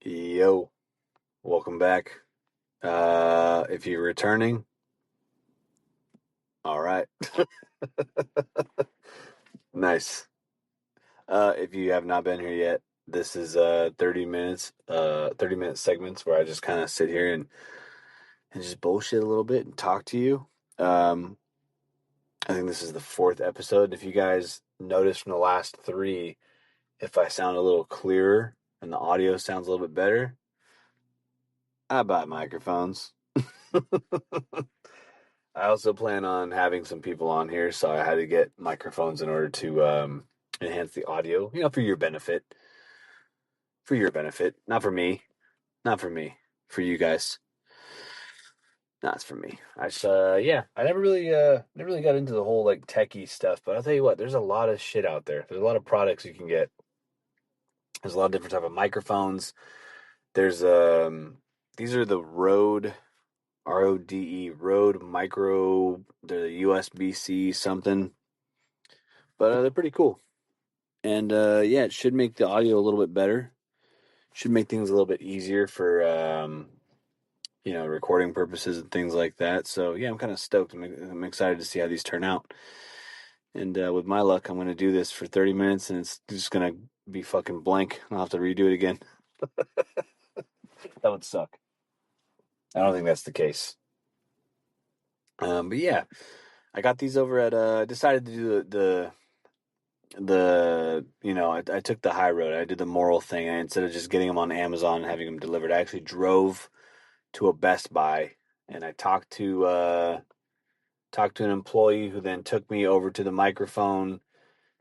Yo, welcome back. If you're returning, all right, nice. If you have not been here yet, this is 30 minutes, 30-minute segments where I just kind of sit here and just bullshit a little bit and talk to you. Um, I think this is the fourth episode. If you guys noticed from the last three, if I sound a little clearer and the audio sounds a little bit better, I bought microphones. I also plan on having some people on here, so I had to get microphones in order to enhance the audio. For your benefit. For your benefit, not for me. Not for me. For you guys. Not it's for me. I just, yeah. I never really got into the whole like techie stuff. But I'll tell you what, there's a lot of shit out there. There's a lot of products you can get. There's a lot of different type of microphones. There's these are the Rode Rode Micro, the USB-C something, but they're pretty cool. And yeah, it should make the audio a little bit better. Should make things a little bit easier for recording purposes and things like that. So yeah, I'm kind of stoked. I'm excited to see how these turn out. And with my luck, I'm going to do this for 30 minutes, and it's just going to be fucking blank. I'll have to redo it again. That would suck. I don't think that's the case. But yeah, I got these over at. Decided to do I took the high road. I did the moral thing, and instead of just getting them on Amazon and having them delivered, I actually drove to a Best Buy, and I talked to an employee who then took me over to the microphone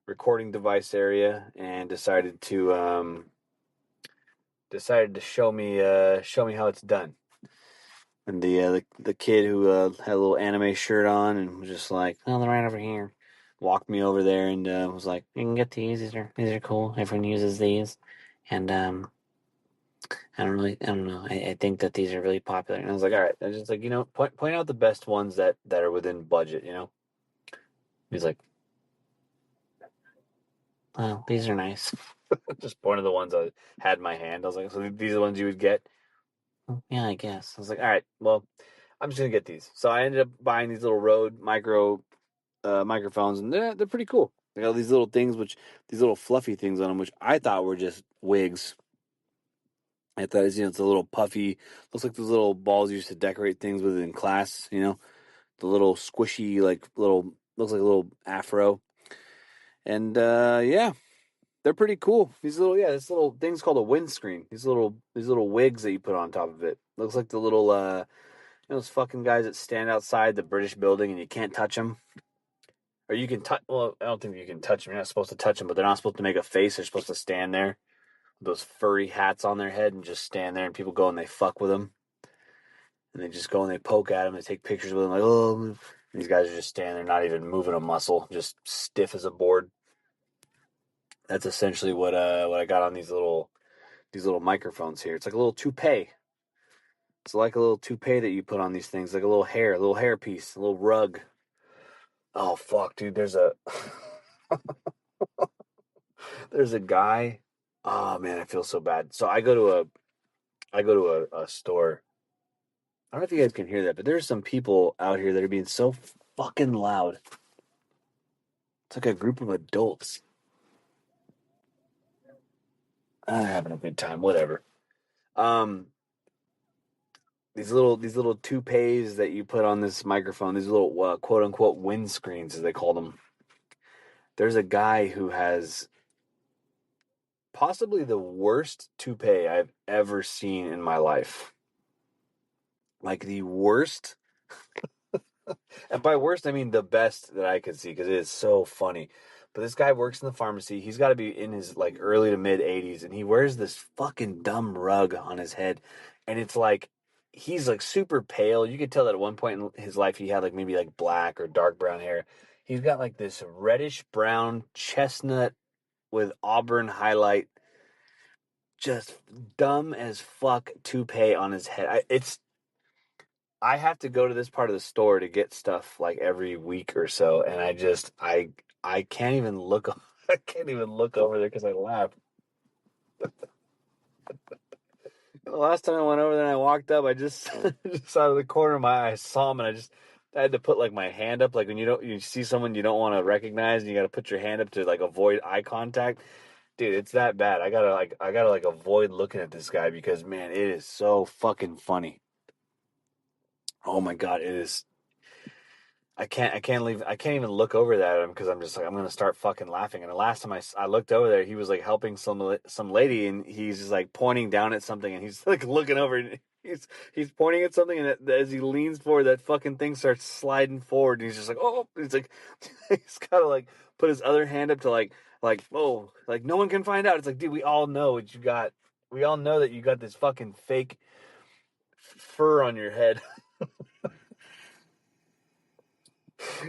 recording device area and decided to show me how it's done. And the kid who had a little anime shirt on and was just like, "Oh, they're right over here," walked me over there and was like, "You can get these. These are cool. Everyone uses these." And I don't know. I think that these are really popular. And I was like, all right. I was just like, point out the best ones that are within budget. He's like, oh, these are nice. Just one of the ones I had in my hand. I was like, so these are the ones you would get? "Oh, yeah, I guess." I was like, all right, well, I'm just gonna get these. So I ended up buying these little Rode microphones, and they're pretty cool. They got these little things, these little fluffy things on them, which I thought were just wigs. I thought it's a little puffy, looks like those little balls you used to decorate things with in class. The little squishy, looks like a little afro. And yeah, they're pretty cool. This little thing's called a windscreen. These little wigs that you put on top of it. Looks like the little those fucking guys that stand outside the British building and you can't touch them. Or you can touch. Well, I don't think you can touch them. You're not supposed to touch them, but they're not supposed to make a face. They're supposed to stand there with those furry hats on their head and just stand there. And people go and they fuck with them. And they just go and they poke at him. They take pictures with him, like, oh. And these guys are just standing there, not even moving a muscle, just stiff as a board. That's essentially what I got on these little microphones here. It's like a little toupee. It's like a little toupee that you put on these things, like a little hair piece, a little rug. Oh fuck, dude! There's a guy. Oh man, I feel so bad. So I go to a store. I don't know if you guys can hear that, but there's some people out here that are being so fucking loud. It's like a group of adults. I'm having a good time. Whatever. Um, these little toupees that you put on this microphone, these little quote unquote windscreens as they call them. There's a guy who has possibly the worst toupee I've ever seen in my life. Like the worst, and by worst I mean the best that I could see because it is so funny. But this guy works in the pharmacy. He's got to be in his like early to mid 80s, and he wears this fucking dumb rug on his head, and it's like he's like super pale. You could tell that at one point in his life he had like maybe like black or dark brown hair. He's got like this reddish brown chestnut with auburn highlight, just dumb as fuck toupee on his head. I have to go to this part of the store to get stuff like every week or so, and I can't even look. I can't even look over there because I laugh. The last time I went over there and I walked up, I just just out of the corner of my eye, I saw him, and I had to put like my hand up, like when you see someone you don't want to recognize, and you got to put your hand up to like avoid eye contact. Dude, it's that bad. I gotta avoid looking at this guy because man, it is so fucking funny. Oh my god, it is. I can't even look over that at him because I'm just like I'm gonna start fucking laughing. And the last time I looked over there, he was like helping some lady, and he's just like pointing down at something, and he's like looking over, and he's pointing at something, and as he leans forward, that fucking thing starts sliding forward, and he's just like, oh, he's like, he's gotta like put his other hand up to like oh, like no one can find out. It's like, dude, we all know what you got. We all know that you got this fucking fake fur on your head.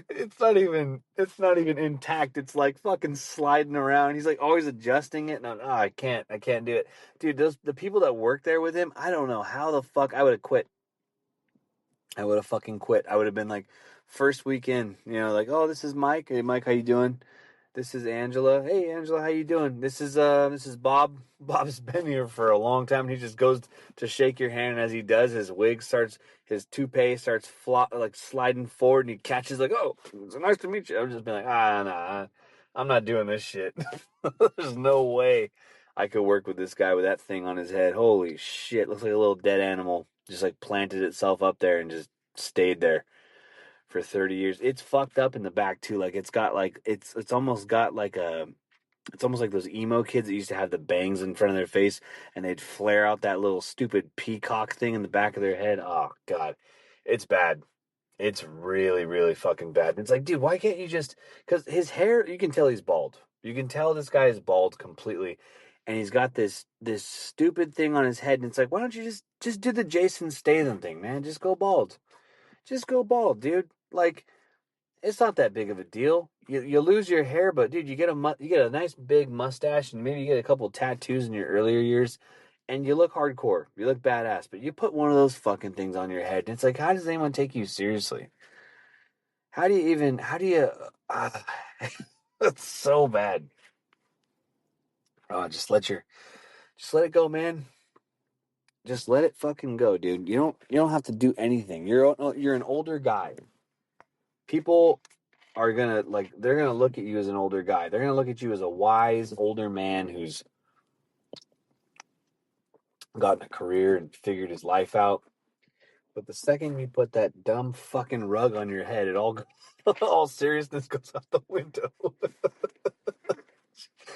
It's not even intact. It's like fucking sliding around. He's like always adjusting it. No, I can't do it. Dude, the people that work there with him, I don't know how the fuck I would have quit. I would have fucking quit. I would have been like first weekend, like, oh, this is Mike. Hey Mike, how you doing? This is Angela. Hey Angela, how you doing? This is Bob. Bob's been here for a long time. And he just goes to shake your hand, and as he does, his toupee starts like sliding forward, and he catches like, oh, it's nice to meet you. I'm just being like, nah, I'm not doing this shit. There's no way I could work with this guy with that thing on his head. Holy shit, looks like a little dead animal. Just like planted itself up there and just stayed there for 30 years. It's fucked up in the back too. Like it's almost got like it's almost like those emo kids that used to have the bangs in front of their face and they'd flare out that little stupid peacock thing in the back of their head. Oh god. It's bad. It's really, really fucking bad. It's like, dude, why can't you just, because his hair, you can tell he's bald. You can tell this guy is bald completely. And he's got this stupid thing on his head, and it's like, why don't you just do the Jason Statham thing, man? Just go bald. Just go bald, dude. Like, it's not that big of a deal. You lose your hair, but dude, you get a nice big mustache, and maybe you get a couple tattoos in your earlier years, and you look hardcore. You look badass. But you put one of those fucking things on your head, and it's like, how does anyone take you seriously? How do you even? How do you? That's so bad. Oh, just let it go, man. Just let it fucking go, dude. You don't have to do anything. You're an older guy. People are gonna like they're gonna look at you as an older guy. They're gonna look at you as a wise older man who's gotten a career and figured his life out. But the second you put that dumb fucking rug on your head, all seriousness goes out the window.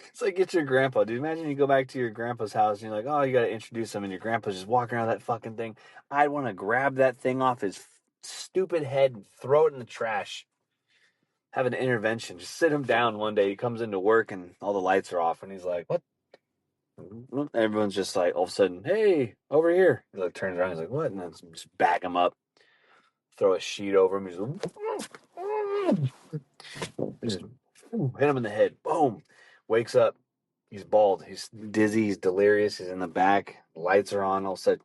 It's like it's your grandpa, dude. Imagine you go back to your grandpa's house and you're like, oh, you got to introduce him, and your grandpa's just walking around that fucking thing. I'd want to grab that thing off his stupid head and throw it in the trash. Have an intervention. Just sit him down one day. He comes into work and all the lights are off, and he's like, what? Everyone's just like, all of a sudden, hey, over here. He like turns around. He's like, what? And then just back him up, throw a sheet over him. He's like, just hit him in the head. Boom. Wakes up. He's bald. He's dizzy. He's delirious. He's in the back. Lights are on. All of a sudden,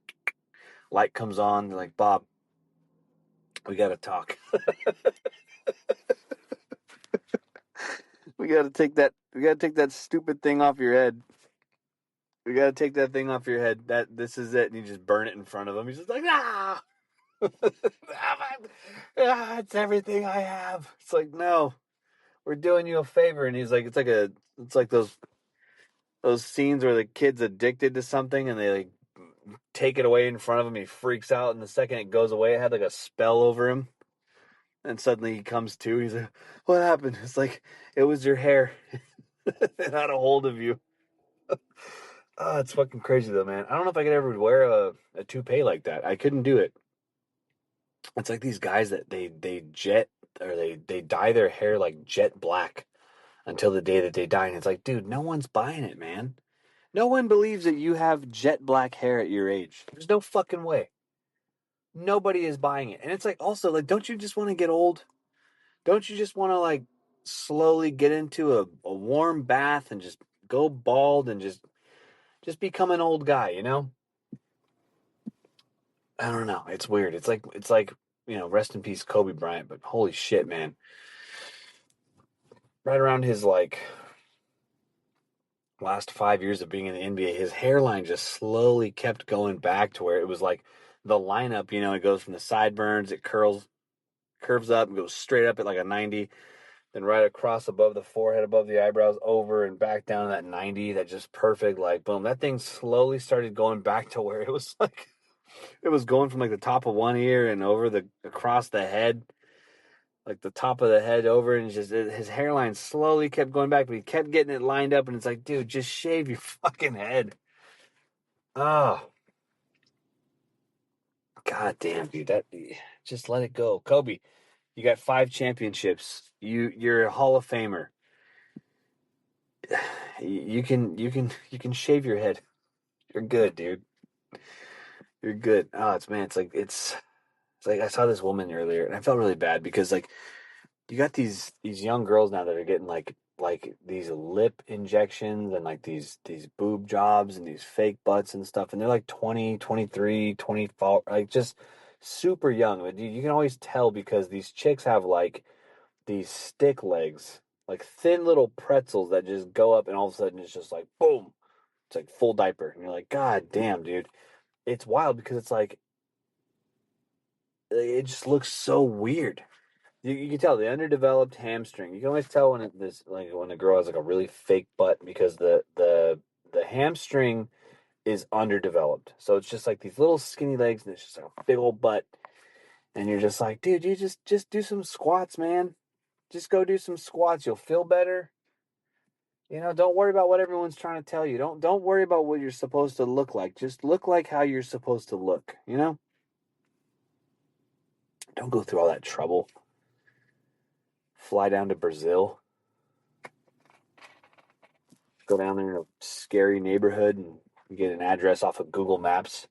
light comes on. They're like, Bob, we got to talk. We got to take that. We got to take that stupid thing off your head. We got to take that thing off your head. This is it. And you just burn it in front of him. He's just like, ah, it's everything I have. It's like, no, we're doing you a favor. And he's like, it's like those scenes where the kid's addicted to something and they like take it away in front of him. He freaks out, and the second it goes away, it had like a spell over him. And suddenly he comes to. He's like, "What happened?" It's like it was your hair. It had a hold of you. Oh, it's fucking crazy though, man. I don't know if I could ever wear a toupee like that. I couldn't do it. It's like these guys that they jet or they dye their hair like jet black until the day that they die, and it's like, dude, no one's buying it, man. No one believes that you have jet black hair at your age. There's no fucking way. Nobody is buying it. And it's like also like, don't you just want to get old? Don't you just want to like slowly get into a warm bath and just go bald and just become an old guy, you know? I don't know. It's weird. It's like, rest in peace Kobe Bryant, but holy shit, man. Right around his like last 5 years of being in the NBA, his hairline just slowly kept going back to where it was like the lineup, it goes from the sideburns, it curves up and goes straight up at like a 90, then right across above the forehead, above the eyebrows, over and back down to that 90, that just perfect, like boom. That thing slowly started going back to where it was like it was going from like the top of one ear and over the across the head, like the top of the head over, and his hairline slowly kept going back, but he kept getting it lined up, and it's like, dude, just shave your fucking head. Oh, god damn, dude, that just let it go. Kobe, you got 5 championships. You're a Hall of Famer. You can shave your head. You're good, dude. You're good. Oh, it's like I saw this woman earlier, and I felt really bad because like you got these young girls now that are getting like these lip injections and like these boob jobs and these fake butts and stuff, and they're like 20, 23, 24, like just super young. But you can always tell because these chicks have like these stick legs, like thin little pretzels that just go up, and all of a sudden it's just like boom, it's like full diaper, and you're like, God damn, dude. It's wild because it's like it just looks so weird. You can tell the underdeveloped hamstring. You can always tell when when a girl has like a really fake butt because the hamstring is underdeveloped. So it's just like these little skinny legs and it's just like a big old butt. And you're just like, dude, you just do some squats, man. Just go do some squats. You'll feel better. Don't worry about what everyone's trying to tell you. Don't worry about what you're supposed to look like. Just look like how you're supposed to look. Don't go through all that trouble. Fly down to Brazil. Go down there in a scary neighborhood and get an address off of Google Maps.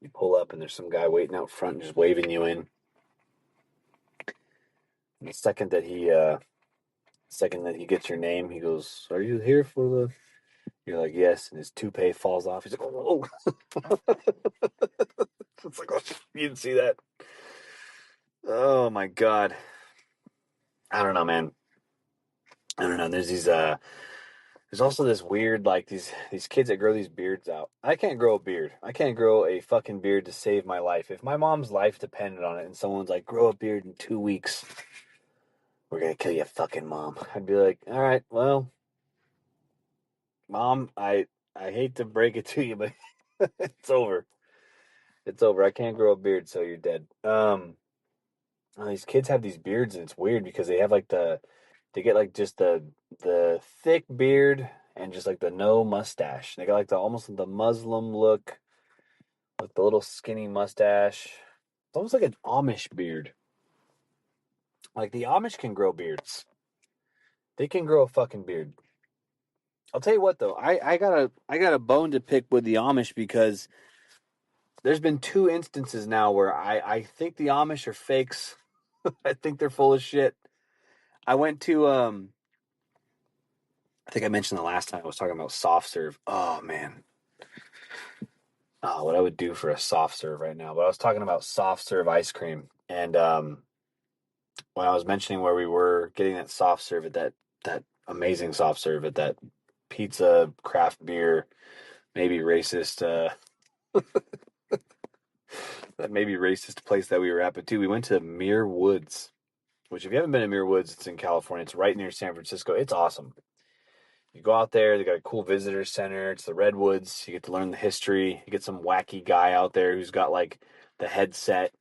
You pull up and there's some guy waiting out front just waving you in. And the second that he gets your name, he goes, "Are you here for the?" You're like, "Yes," and his toupee falls off. He's like, "Oh!" It's like, oh, you didn't see that. Oh my god. I don't know, man. I don't know. There's also this weird, like these kids that grow these beards out. I can't grow a beard. I can't grow a fucking beard to save my life. If my mom's life depended on it and someone's like, grow a beard in 2 weeks, we're gonna kill your fucking mom. I'd be like, all right, well, mom, I hate to break it to you, but it's over. It's over. I can't grow a beard, so you're dead. These kids have these beards and it's weird because they get like just the thick beard and just like the no mustache. They got like the almost the Muslim look with the little skinny mustache. It's almost like an Amish beard. Like the Amish can grow beards. They can grow a fucking beard. I'll tell you what though, I got a bone to pick with the Amish because there's been 2 instances now where I think the Amish are fakes. I think they're full of shit. I went to I think I mentioned the last time I was talking about soft serve. Oh man. Oh, what I would do for a soft serve right now. But I was talking about soft serve ice cream. And when I was mentioning where we were getting that soft serve at that amazing soft serve at that pizza, craft beer, maybe racist that maybe racist place that we were at, but too, we went to Muir Woods, which if you haven't been to Muir Woods, it's in California. It's right near San Francisco. It's awesome. You go out there, they got a cool visitor center. It's the Redwoods. You get to learn the history. You get some wacky guy out there who's got like the headset.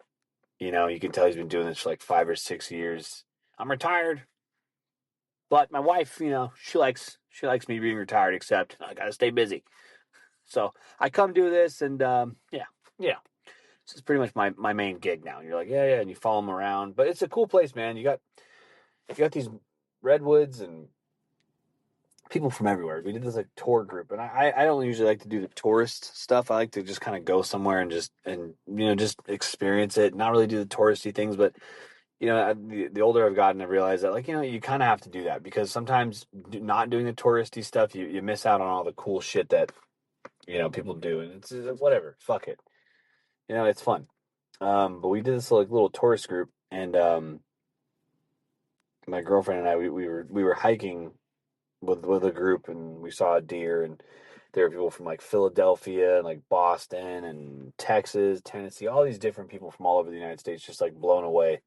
You can tell he's been doing this for like 5 or 6 years. I'm retired, but my wife, she likes me being retired, except I gotta stay busy. So I come do this, and yeah. This is pretty much my main gig now. And you're like, yeah, and you follow them around, but it's a cool place, man. You got these redwoods and people from everywhere. We did this like tour group, and I don't usually like to do the tourist stuff. I like to just kind of go somewhere and just experience it. Not really do the touristy things, but the older I've gotten, I realize that like you kind of have to do that because sometimes not doing the touristy stuff, you miss out on all the cool shit that people do, and it's whatever. Fuck it, it's fun. But we did this like little tourist group, and my girlfriend and I we were hiking with a group, and we saw a deer, and there were people from like Philadelphia and like Boston and Texas, Tennessee, all these different people from all over the United States, just like blown away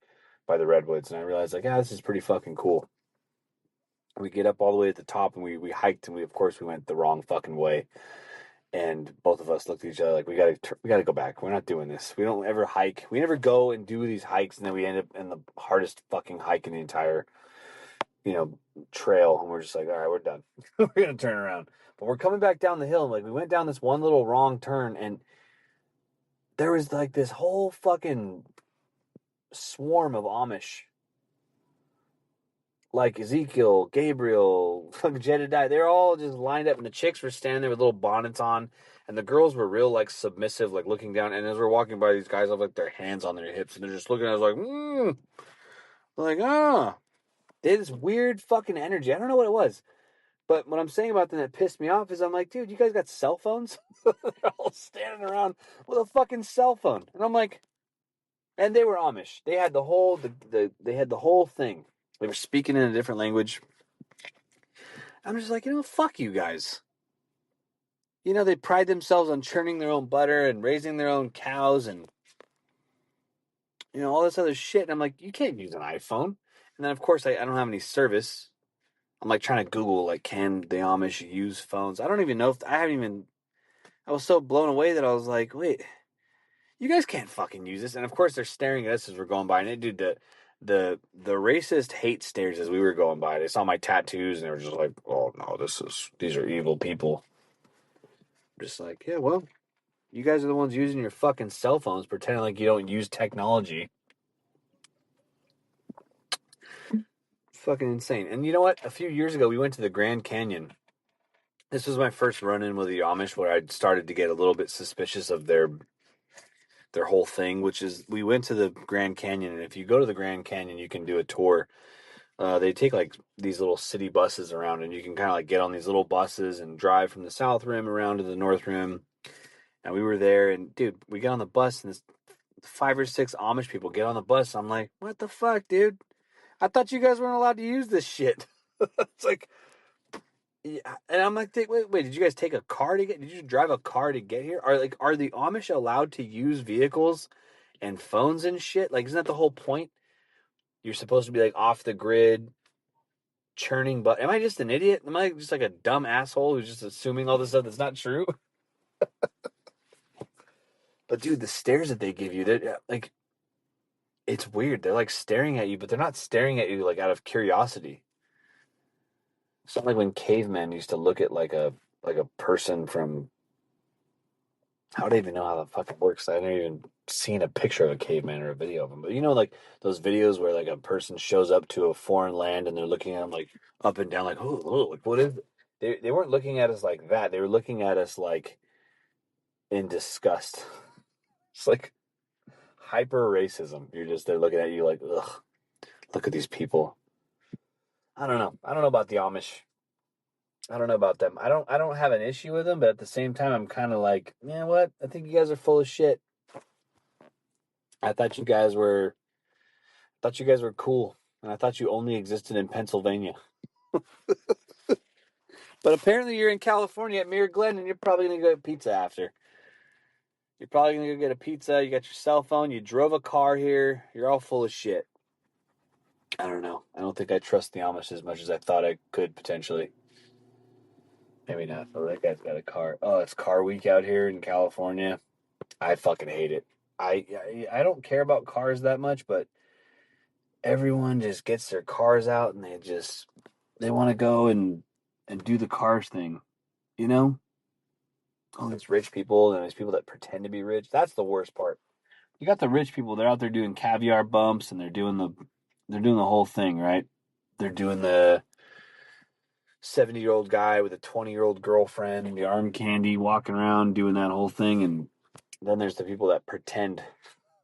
by the redwoods. And I realized like, this is pretty fucking cool. We get up all the way at the top, and we hiked, and we of course we went the wrong fucking way. And both of us looked at each other like, we gotta go back. We're not doing this. We don't ever hike. We never go and do these hikes, and then we end up in the hardest fucking hike in the entire, trail. And we're just like, all right, we're done. We're gonna turn around. But we're coming back down the hill, and like we went down this one little wrong turn, and there was like this whole fucking swarm of Amish, like Ezekiel, Gabriel, fucking Jedediah. They're all just lined up, and the chicks were standing there with little bonnets on, and the girls were real like submissive, like looking down. And as we're walking by, these guys have like their hands on their hips, and they're just looking at us like, they had this weird fucking energy. I don't know what it was, but what I'm saying about them that pissed me off is I'm like, dude, you guys got cell phones? They're all standing around with a fucking cell phone, and I'm like, and they were Amish. They had the whole they had the whole thing. They were speaking in a different language. I'm just like, fuck you guys. They pride themselves on churning their own butter and raising their own cows and, all this other shit. And I'm like, you can't use an iPhone. And then, of course, I don't have any service. I'm like trying to Google, like, can the Amish use phones? I don't even know I was so blown away that I was like, wait, you guys can't fucking use this. And of course, they're staring at us as we're going by. And it, dude, the racist hate stares as we were going by. They saw my tattoos and they were just like, oh no, these are evil people. I'm just like, yeah, well, you guys are the ones using your fucking cell phones, pretending like you don't use technology. Fucking insane. And you know what? A few years ago, we went to the Grand Canyon. This was my first run-in with the Amish, where I started to get a little bit suspicious of their whole thing. Which is, we went to the Grand Canyon, and if you go to the Grand Canyon, you can do a tour. They take like these little city buses around, and you can kind of like get on these little buses and drive from the South Rim around to the North Rim. And we were there, and dude, we get on the bus, and this 5 or 6 Amish people get on the bus. I'm like, what the fuck, dude? I thought you guys weren't allowed to use this shit. It's like, yeah. And I'm like, wait, did you guys take a car to get? Did you drive a car to get here? Are the Amish allowed to use vehicles and phones and shit? Like, isn't that the whole point? You're supposed to be like off the grid, churning. But am I just an idiot? Am I just like a dumb asshole who's just assuming all this stuff that's not true? But dude, the stares that they give you, they're like, it's weird. They're like staring at you, but they're not staring at you like out of curiosity. It's not like when cavemen used to look at like a person from, how do I even know how that fucking works? I've never even seen a picture of a caveman or a video of him. But like those videos where like a person shows up to a foreign land and they're looking at them like up and down, like, oh, like what is it? They weren't looking at us like that. They were looking at us like in disgust. It's like hyper racism. They're looking at you like, ugh, look at these people. I don't know. I don't know about the Amish. I don't know about them. I don't have an issue with them, but at the same time I'm kind of like, yeah, what? I think you guys are full of shit. I thought you guys were cool, and I thought you only existed in Pennsylvania. But apparently you're in California at Mirror Glen, and you're probably gonna go get pizza after. You're probably gonna go get a pizza. You got your cell phone. You drove a car here. You're all full of shit. I don't know. I don't think I trust the Amish as much as I thought I could potentially. Maybe not. Oh, that guy's got a car. Oh, it's car week out here in California. I fucking hate it. I don't care about cars that much, but everyone just gets their cars out and they want to go and do the cars thing, you know? All these rich people and these people that pretend to be rich. That's the worst part. You got the rich people, they're out there doing caviar bumps and they're doing the whole thing, right? They're doing the 70-year-old guy with a 20-year-old girlfriend, the arm candy, walking around doing that whole thing. And then there's the people that pretend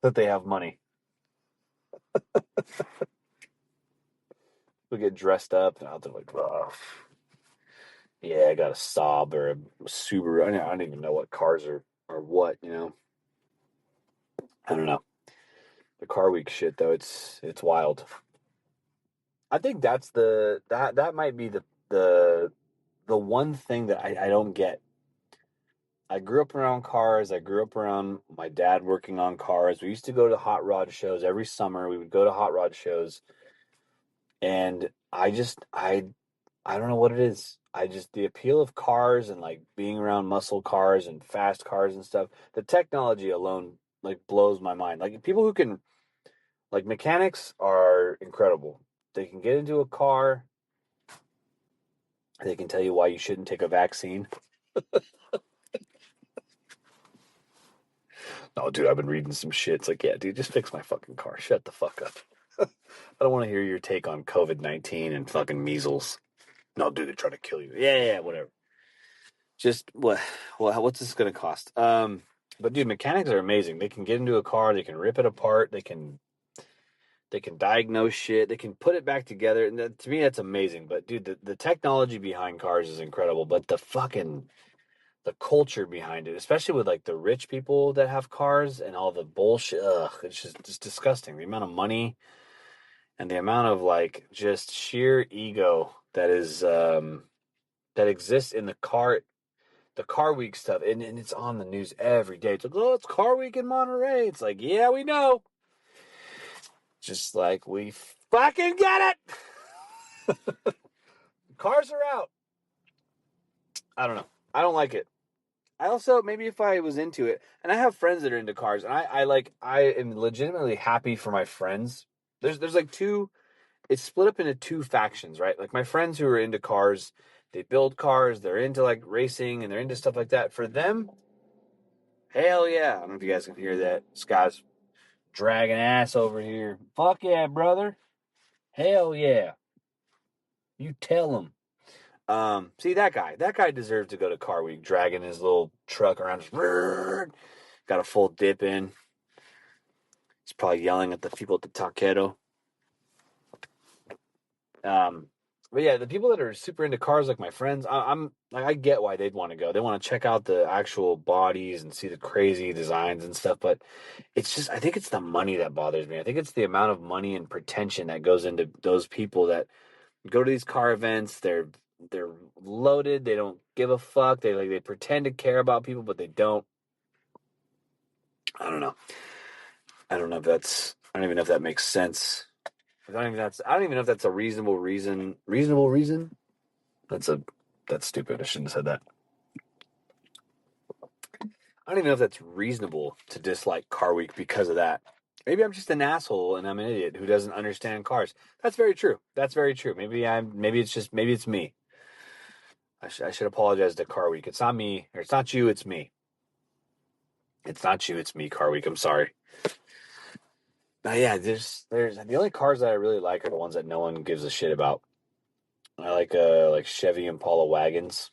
that they have money. They get dressed up and out there like, oh, yeah, I got a Saab or a Subaru. I don't even know what cars are what, I don't know. The car week shit though, it's wild. I think that might be the one thing that I don't get. I grew up around cars. I grew up around my dad working on cars. We used to go to hot rod shows every summer. We would go to hot rod shows, and I don't know what it is. I just the appeal of cars and like being around muscle cars and fast cars and stuff. The technology alone like blows my mind. Like people who can like mechanics are incredible. They can get into a car. They can tell you why you shouldn't take a vaccine. Oh, dude, I've been reading some shit. It's like, yeah, dude, just fix my fucking car. Shut the fuck up. I don't want to hear your take on COVID-19 and fucking measles. No, dude, they're trying to kill you. Yeah, whatever. Just what? Well, what's this going to cost? But dude, mechanics are amazing. They can get into a car. They can rip it apart. They can diagnose shit. They can put it back together. And to me, that's amazing. But dude, the technology behind cars is incredible. But the culture behind it, especially with like the rich people that have cars and all the bullshit. Ugh, it's just disgusting. The amount of money and the amount of like just sheer ego that exists in the car week stuff, and it's on the news every day. It's like, oh, it's car week in Monterey. It's like, yeah, we know. Just like we fucking get it. Cars are out. I don't know. I don't like it. I also maybe if I was into it, and I have friends that are into cars, and I am legitimately happy for my friends. There's like two. It's split up into two factions, right? Like my friends who are into cars, they build cars, they're into like racing, and they're into stuff like that. For them, hell yeah! I don't know if you guys can hear that. This guy's dragging ass over here. Fuck yeah, brother! Hell yeah! You tell him. See that guy. That guy deserves to go to Car Week, dragging his little truck around. Just, got a full dip in. He's probably yelling at the people at the taquero. Um, but yeah, the people that are super into cars, like my friends, I'm like, I get why they'd want to go. They want to check out the actual bodies and see the crazy designs and stuff. But it's just, I think it's the money that bothers me. I think it's the amount of money and pretension that goes into those people that go to these car events. They're loaded. They don't give a fuck. They pretend to care about people, but they don't. I don't know. I don't know if that's. I don't even know if that makes sense. I don't even know if that's a reasonable reason. Reasonable reason? That's stupid. I shouldn't have said that. I don't even know if that's reasonable to dislike Car Week because of that. Maybe I'm just an asshole and I'm an idiot who doesn't understand cars. That's very true. That's very true. Maybe it's me. I should apologize to Car Week. It's not me, or it's not you, it's me. It's not you, it's me, Car Week. I'm sorry. But yeah, there's the only cars that I really like are the ones that no one gives a shit about. I like Chevy Impala wagons.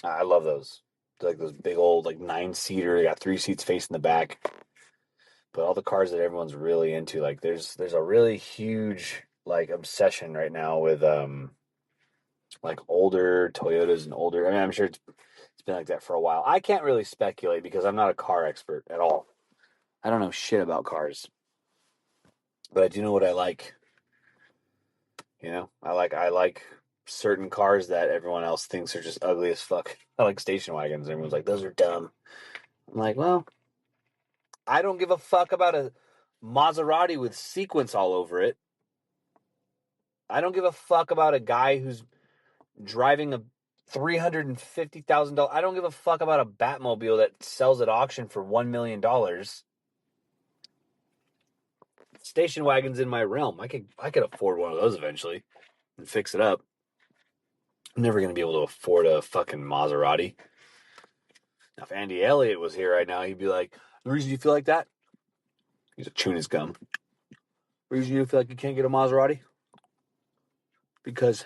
I love those. They're like those big old like 9-seater. They got 3 seats facing the back. But all the cars that everyone's really into, like there's a really huge like obsession right now with like older Toyotas and older. I mean, I'm sure it's been like that for a while. I can't really speculate because I'm not a car expert at all. I don't know shit about cars, but I do know what I like. I like certain cars that everyone else thinks are just ugly as fuck. I like station wagons. Everyone's like, those are dumb. I'm like, well, I don't give a fuck about a Maserati with sequins all over it. I don't give a fuck about a guy who's driving a $350,000. I don't give a fuck about a Batmobile that sells at auction for $1 million. Station wagon's in my realm. I could afford one of those eventually and fix it up. I'm never gonna be able to afford a fucking Maserati. Now, if Andy Elliott was here right now, he'd be like, "The reason you feel like that?" He's chewing his gum. The reason you feel like you can't get a Maserati? Because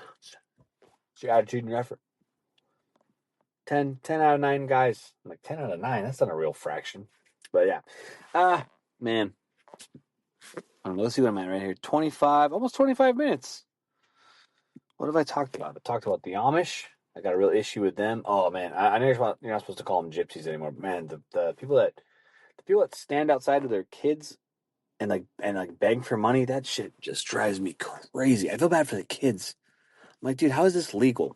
it's your attitude and your effort. 10 out of 9 guys. I'm like, 10 out of 9? That's not a real fraction. But yeah. Man. I don't know. Let's see what I'm at right here. 25, almost 25 minutes. What have I talked about? I talked about the Amish. I got a real issue with them. Oh man, I know you're not supposed to call them gypsies anymore. But man, the people that stand outside with their kids and like beg for money, that shit just drives me crazy. I feel bad for the kids. I'm like, dude, how is this legal?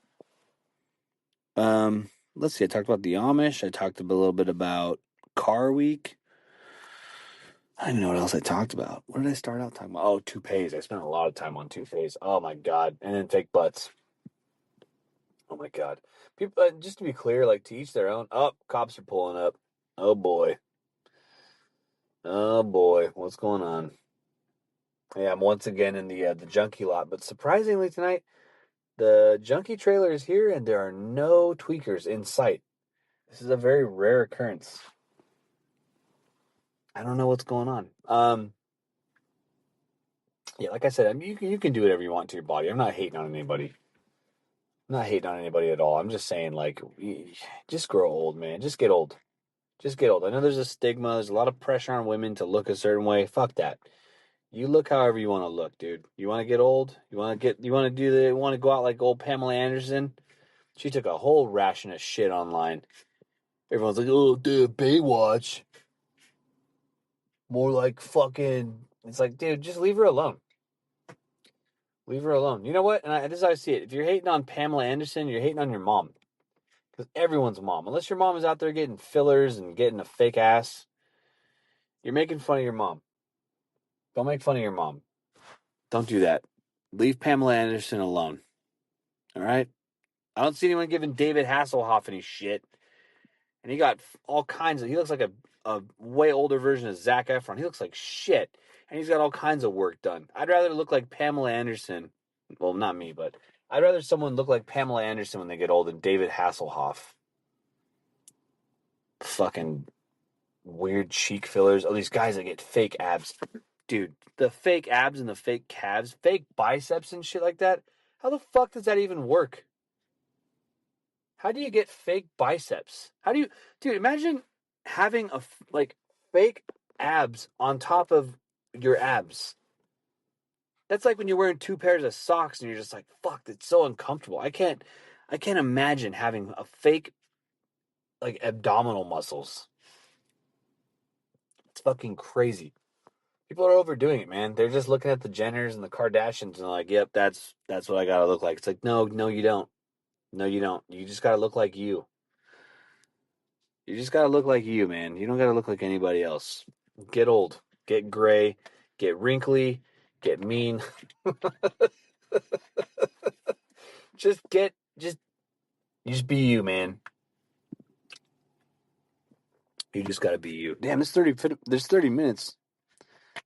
Let's see. I talked about the Amish. I talked a little bit about Car Week. I don't even know what else I talked about. What did I start out talking about? Oh, toupees. I spent a lot of time on toupees. Oh my god. And then fake butts. Oh my god. People, just to be clear, like to each their own. Oh, cops are pulling up. Oh boy. Oh boy. What's going on? Yeah, I'm once again in the junkie lot, but surprisingly tonight, the junkie trailer is here and there are no tweakers in sight. This is a very rare occurrence. I don't know what's going on. Yeah, like I said, I mean, you can do whatever you want to your body. I'm not hating on anybody. I'm not hating on anybody at all. I'm just saying, like, just grow old, man. Just get old. Just get old. I know there's a stigma. There's a lot of pressure on women to look a certain way. Fuck that. You look however you want to look, dude. You want to get old? You want to you want to go out like old Pamela Anderson? She took a whole ration of shit online. Everyone's like, oh, dude, Baywatch. More like fucking. It's like, dude, just leave her alone. Leave her alone. You know what? And this is how I see it. If you're hating on Pamela Anderson, you're hating on your mom. Because everyone's mom. Unless your mom is out there getting fillers and getting a fake ass, you're making fun of your mom. Don't make fun of your mom. Don't do that. Leave Pamela Anderson alone. All right? I don't see anyone giving David Hasselhoff any shit. And he got all kinds of. He looks like a way older version of Zac Efron. He looks like shit. And he's got all kinds of work done. I'd rather look like Pamela Anderson. Well, not me, but I'd rather someone look like Pamela Anderson when they get old than David Hasselhoff. Fucking weird cheek fillers. Oh, these guys that get fake abs. Dude, the fake abs and the fake calves, fake biceps and shit like that. How the fuck does that even work? How do you get fake biceps? How do you, dude, imagine having like fake abs on top of your abs. That's like when you're wearing two pairs of socks and you're just like, fuck, it's so uncomfortable. I can't imagine having a fake like abdominal muscles. It's fucking crazy. People are overdoing it, man. They're just looking at the Jenners and the Kardashians and they're like, yep, that's what I gotta look like. It's like, no, you don't. No, you don't. You just gotta look like you. You just gotta look like you, man. You don't gotta look like anybody else. Get old, get gray, get wrinkly, get mean. just you just be you, man. You just gotta be you. Damn, there's 30 minutes.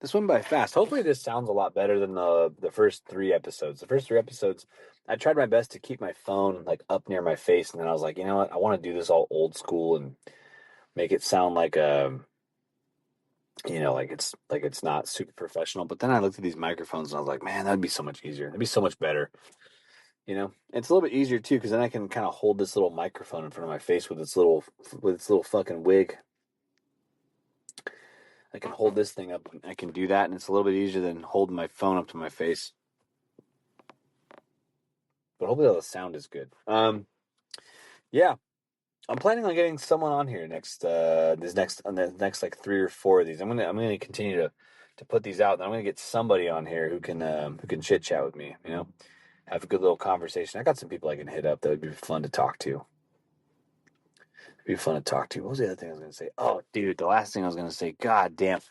This went by fast. Hopefully this sounds a lot better than the first 3 episodes. The first 3 episodes, I tried my best to keep my phone like up near my face, and then I was like, you know what? I want to do this all old school and make it sound like like it's not super professional. But then I looked at these microphones and I was like, man, that'd be so much easier. That'd be so much better. It's a little bit easier too because then I can kind of hold this little microphone in front of my face with its little fucking wig. I can hold this thing up. I can do that, and it's a little bit easier than holding my phone up to my face. But hopefully the sound is good. Yeah, I'm planning on getting someone on here on the next like 3 or 4 of these. I'm gonna continue to put these out, and I'm gonna get somebody on here who can chit chat with me. Have a good little conversation. I got some people I can hit up that would be fun to talk to. What was the other thing I was gonna say? Oh, dude, the last thing I was gonna say. God damn,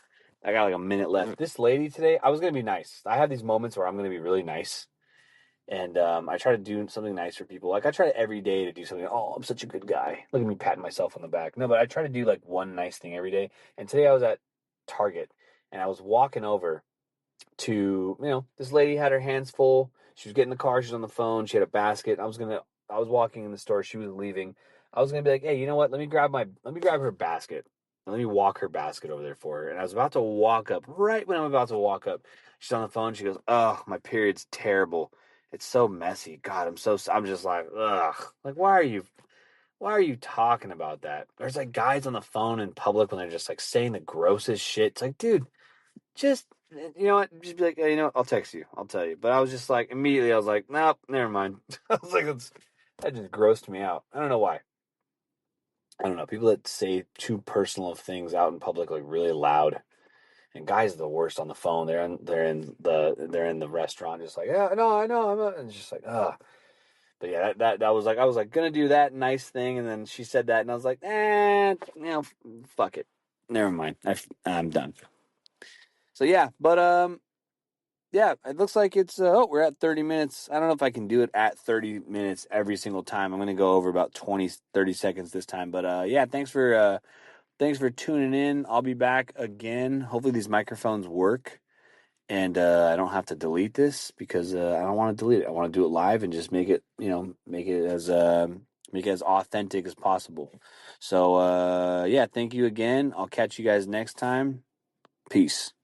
I got like a minute left. This lady today, I was gonna be nice. I have these moments where I'm gonna be really nice. And I try to do something nice for people. Like I try every day to do something. Oh, I'm such a good guy. Look at me patting myself on the back. No, but I try to do like one nice thing every day. And today I was at Target and I was walking over to, this lady had her hands full. She was getting in the car. She was on the phone. She had a basket. I was walking in the store. She was leaving. I was gonna be like, hey, you know what? Let me grab her basket. Let me walk her basket over there for her. And I was about to walk up. Right when I'm about to walk up, she's on the phone. She goes, oh, my period's terrible. It's so messy. God, I'm just like, ugh. Like, why are you talking about that? There's like guys on the phone in public when they're just like saying the grossest shit. It's like, dude, just, you know what? Just be like, hey, I'll text you. I'll tell you. But I was just like, immediately, I was like, nope, never mind. I was like, that just grossed me out. I don't know why. I don't know. People that say too personal of things out in public, like really loud. And guys are the worst on the phone. They're in the restaurant, just like, yeah, no, I know, and it's just like, ugh. But yeah, that was like, I was like gonna do that nice thing, and then she said that, and I was like, fuck it, never mind. I'm done. So yeah, but yeah, it looks like it's we're at 30 minutes. I don't know if I can do it at 30 minutes every single time. I'm gonna go over about 20, 30 seconds this time. But yeah, thanks for tuning in. I'll be back again. Hopefully these microphones work. And I don't have to delete this because I don't want to delete it. I want to do it live and just make it, make it as authentic as possible. So yeah, thank you again. I'll catch you guys next time. Peace.